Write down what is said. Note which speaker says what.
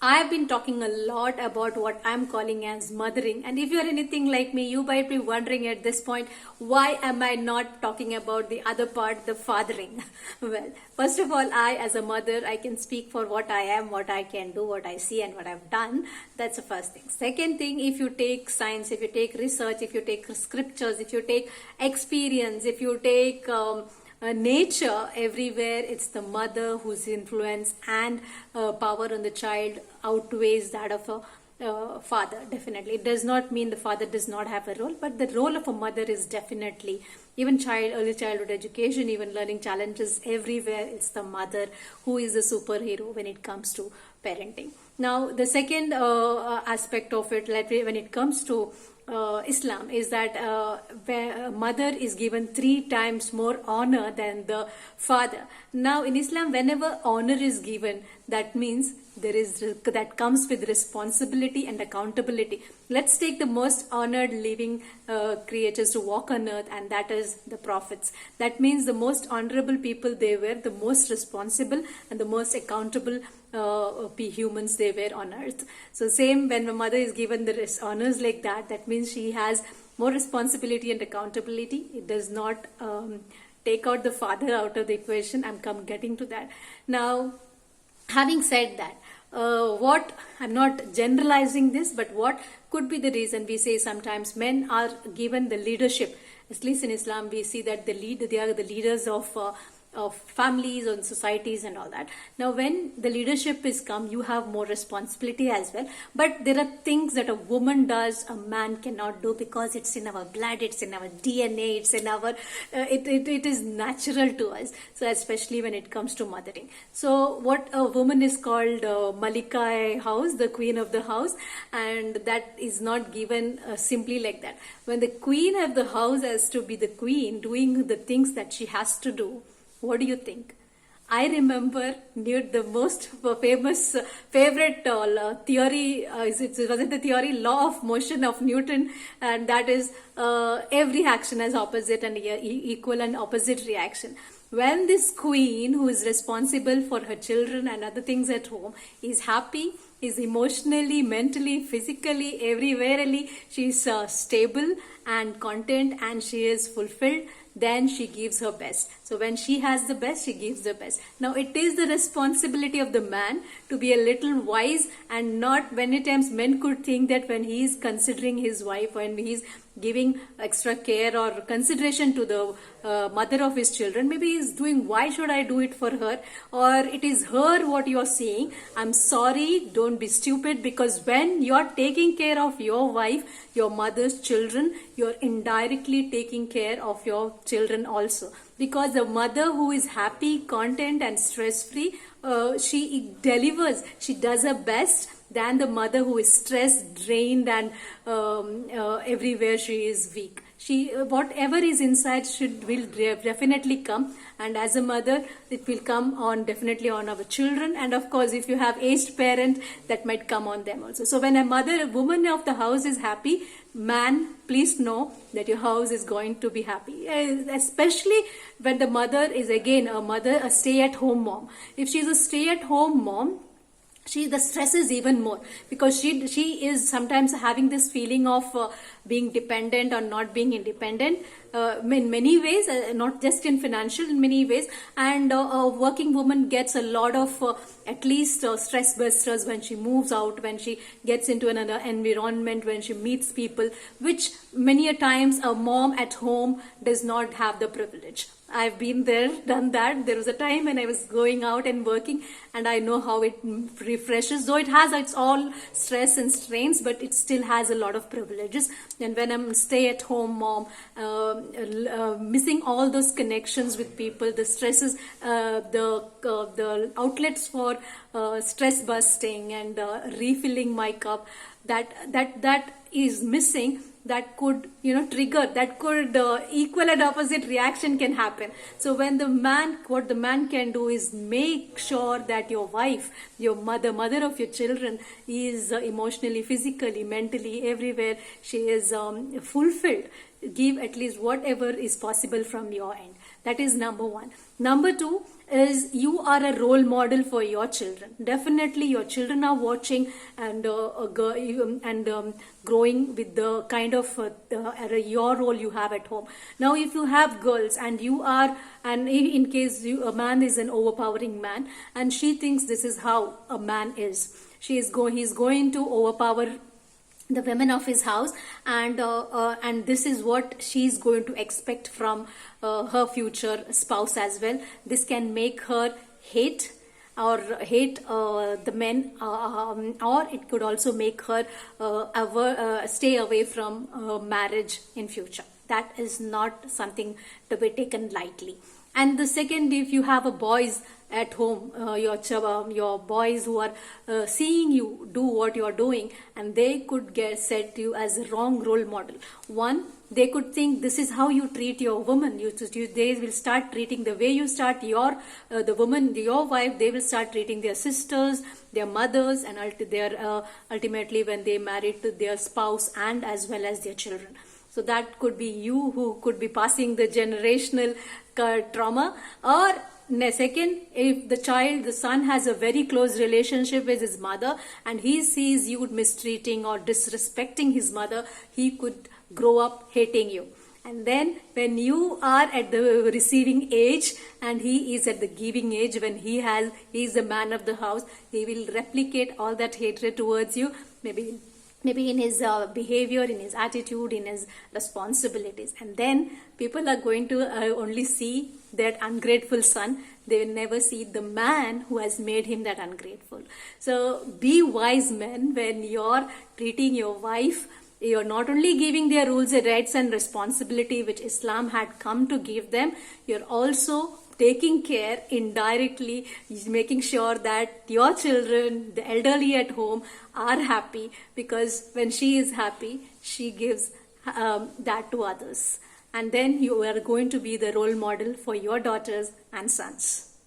Speaker 1: I've been talking a lot about what I'm calling as mothering, and if you're anything like me, you might be wondering at this point, why am I not talking about the other part, the fathering? Well, first of all, I as a mother, I can speak for what I am, what I can do, what I see, and what I've done. That's the first thing. Second thing, if you take science, if you take research, if you take scriptures, if you take experience, if you take nature, everywhere it's the mother whose influence and power on the child outweighs that of a father. Definitely, it does not mean the father does not have a role, but the role of a mother is definitely, even early childhood education, even learning challenges, everywhere it's the mother who is the superhero when it comes to parenting. Now the second aspect of it, like when it comes to Islam, is that where a mother is given 3 times more honor than the father. Now in Islam, whenever honor is given, that means that comes with responsibility and accountability. Let's take the most honored living creatures to walk on earth, and that is the prophets. That means the most honorable people they were, the most responsible and the most accountable humans they were on earth. So same, when a mother is given the honors like that, that means she has more responsibility and accountability. It does not take out the father out of the equation. Getting to that now. Having said that, what I'm not generalizing this, but what could be the reason we say sometimes men are given the leadership. At least in Islam, we see that they are the leaders of families and societies and all that. Now when the leadership is come, you have more responsibility as well, but there are things that a woman does a man cannot do, because it's in our blood, it's in our DNA, it's in our it is natural to us. So especially when it comes to mothering, so what a woman is called Malika house, the queen of the house, and that is not given simply like that. When the queen of the house has to be the queen doing the things that she has to do, what do you think? I remember the most famous favorite theory, was it the theory law of motion of Newton, and that is every action has opposite and equal and opposite reaction. When this queen, who is responsible for her children and other things at home, is happy, is emotionally, mentally, physically, everywherely, she is stable and content, and she is fulfilled, then she gives her best. So when she has the best, she gives the best. Now it is the responsibility of the man to be a little wise, and not many times men could think that when he is considering his wife, when he is giving extra care or consideration to the mother of his children, maybe he is doing, why should I do it for her, or it is her what you are saying. I'm sorry, don't be stupid, because when you are taking care of your wife, your mother's children, you're indirectly taking care of your children also, because the mother who is happy, content and stress free, she delivers, she does her best than the mother who is stressed, drained and everywhere she is weak. She whatever is inside will definitely come, and as a mother it will come on definitely on our children, and of course if you have aged parent, that might come on them also. So when a woman of the house is happy, man, please know that your house is going to be happy, especially when the mother is again a stay-at-home mom. If she's a stay-at-home mom, the stress is even more, because she is sometimes having this feeling of being dependent or not being independent in many ways, not just in financial, in many ways. And a working woman gets a lot of at least stress busters when she moves out, when she gets into another environment, when she meets people, which many a times a mom at home does not have the privilege. I've been there, done that. There was a time when I was going out and working, and I know how it refreshes. Though it has its all stress and strains, but it still has a lot of privileges. And when I'm stay-at-home mom, missing all those connections with people, the stresses, the outlets for stress busting and refilling my cup, that is missing. That could trigger, that could equal and opposite reaction can happen. So when what the man can do is make sure that your wife, your mother of your children is emotionally, physically, mentally, everywhere she is fulfilled. Give at least whatever is possible from your end. That is number one. Number two is you are a role model for your children. Definitely your children are watching and growing with the kind of your role you have at home. Now if you have girls and you are, and in case a man is an overpowering man and she thinks this is how a man is, he's going to overpower the women of his house, and this is what she's going to expect from her future spouse as well. This can make her hate the men, or it could also make her stay away from marriage in future. That is not something to be taken lightly. And the second, if you have a boys at home, your boys who are seeing you do what you are doing, and they could get set you as a wrong role model. One, they could think this is how you treat your woman. They will start treating the way you start the woman, your wife. They will start treating their sisters, their mothers, and ultimately when they married to their spouse and as well as their children. So that could be you who could be passing the generational trauma. Or second, if the son has a very close relationship with his mother and he sees you mistreating or disrespecting his mother, he could grow up hating you. And then when you are at the receiving age and he is at the giving age, when he is the man of the house, he will replicate all that hatred towards you, maybe in his behavior, in his attitude, in his responsibilities. And then people are going to only see that ungrateful son. They will never see the man who has made him that ungrateful. So be wise men. When you're treating your wife, you're not only giving their rules, rights and responsibility which Islam had come to give them, you're also taking care indirectly, making sure that your children, the elderly at home, are happy, because when she is happy, she gives that to others. And then you are going to be the role model for your daughters and sons.